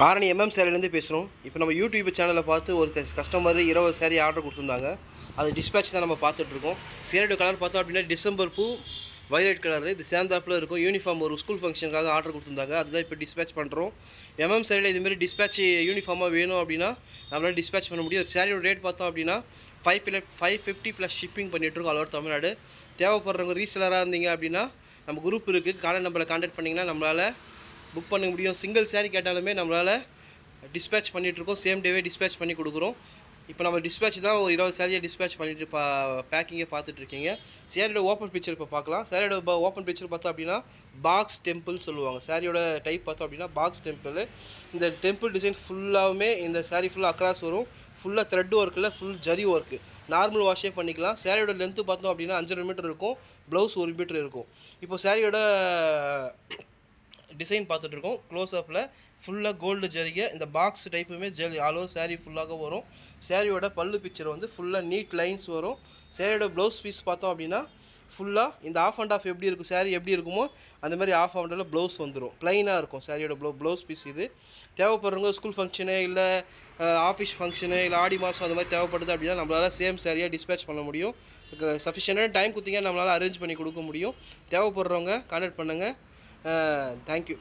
ஆரணி சாரிலேருந்து பேசுகிறோம். இப்போ நம்ம யூடியூப் சேனலில் பார்த்து ஒரு கஸ்டமர் 20 சாரி ஆர்டர் கொடுத்துருந்தாங்க. அது டிஸ்பேச் தான் நம்ம பார்த்துட்ருக்கோம். சேரியோட கலர் பார்த்தோம் அப்படின்னா டிசம்பர் பூ வயலட் கலர் இது சேர்ந்தாப்பில் இருக்கும். யூனிஃபார்ம் ஒரு ஸ்கூல் ஃபங்க்ஷனுக்காக ஆர்டர் கொடுத்துருந்தாங்க. அதுதான் இப்போ டிஸ்பேச் பண்ணுறோம். சாரியில் இதுமாரி டிஸ்பேச் யூனிஃபார்மாக வேணும் அப்படின்னா நம்மளால் டிஸ்பேச் பண்ண முடியும். ஒரு சாரியோட ரேட் பார்த்தோம் அப்படின்னா 550 ப்ளஸ் ஷிப்பிங் பண்ணிகிட்ருக்கோம் ஆல் ஓவர் தமிழ்நாடு. தேவைப்படுறவங்க ரீசெலராக இருந்தீங்க அப்படின்னா நம்ம குரூப் இருக்குது. கான்டாக்ட் நம்பரை கான்டாக்ட் பண்ணிங்கன்னா நம்மளால் புக் பண்ண முடியும். சிங்கிள் சாரி கேட்டாலுமே நம்மளால் டிஸ்பேச் பண்ணிகிட்ருக்கோம். சேம் டேவே டிஸ்பேச் பண்ணி கொடுக்குறோம். இப்போ நம்ம டிஸ்பேச் தான் ஒரு 20 சாரியை டிஸ்பேச் பண்ணிட்டு பேக்கிங்கே பார்த்துட்ருக்கீங்க. சாரியோட ஓப்பன் பிக்சர் இப்போ பார்க்கலாம். சாரியோட ஓப்பன் பிக்சர் பார்த்தோம் அப்படின்னா பாக்ஸ் டெம்பிள் சொல்லுவாங்க. சாரியோட டைப் பார்த்தோம் அப்படின்னா பாக்ஸ் டெம்பிள். இந்த டெம்பிள் டிசைன் ஃபுல்லாகவுமே இந்த சாரி ஃபுல்லாக அக்ராஸ் வரும். ஃபுல்லாக த்ரெட் ஒர்க்கில் ஃபுல் ஜரி ஒர்க்கு. நார்மல் வாஷே பண்ணிக்கலாம். சாரியோட லென்த்து பார்த்தோம் அப்படின்னா 5.5 மீட்டர் இருக்கும். ப்ளவுஸ் 1 மீட்டர் இருக்கும். இப்போ சாரியோட டிசைன் பார்த்துட்ருக்கோம். க்ளோஸ்அப்பில் ஃபுல்லாக கோல்டு ஜரிகை. இந்த பாக்ஸ் டைப்புமே ஜெல் ஆல் ஓவர் சாரீ ஃபுல்லாக வரும். சாரியோட பல்லு பிக்சர் வந்து ஃபுல்லாக நீட் லைன்ஸ் வரும். சாரியோட ப்ளவுஸ் பீஸ் பார்த்தோம் அப்படின்னா ஃபுல்லாக இந்த ஆஃப் அண்ட் ஆஃப் எப்படி இருக்கும், சாரீ எப்படி இருக்குமோ அந்த மாதிரி ஆஃப் அண்டில் ப்ளவுஸ் வந்துடும். ப்ளைனாக இருக்கும் சாரியோட ப்ளவுஸ் பீஸ். இது தேவைப்படுறவங்க ஸ்கூல் ஃபங்க்ஷனு இல்லை ஆஃபீஸ் ஃபங்க்ஷனு இல்லை ஆடி மாதம் அந்த மாதிரி தேவைப்படுது அப்படின்னா நம்மளால் சேம் சாரியாக டிஸ்பேச் பண்ண முடியும். சஃபிஷியண்டான டைம் கொடுத்தீங்க நம்மளால் அரேஞ்ச் பண்ணி கொடுக்க முடியும். தேவைப்படுறவங்க கான்டாக்ட் பண்ணுங்கள். Thank you.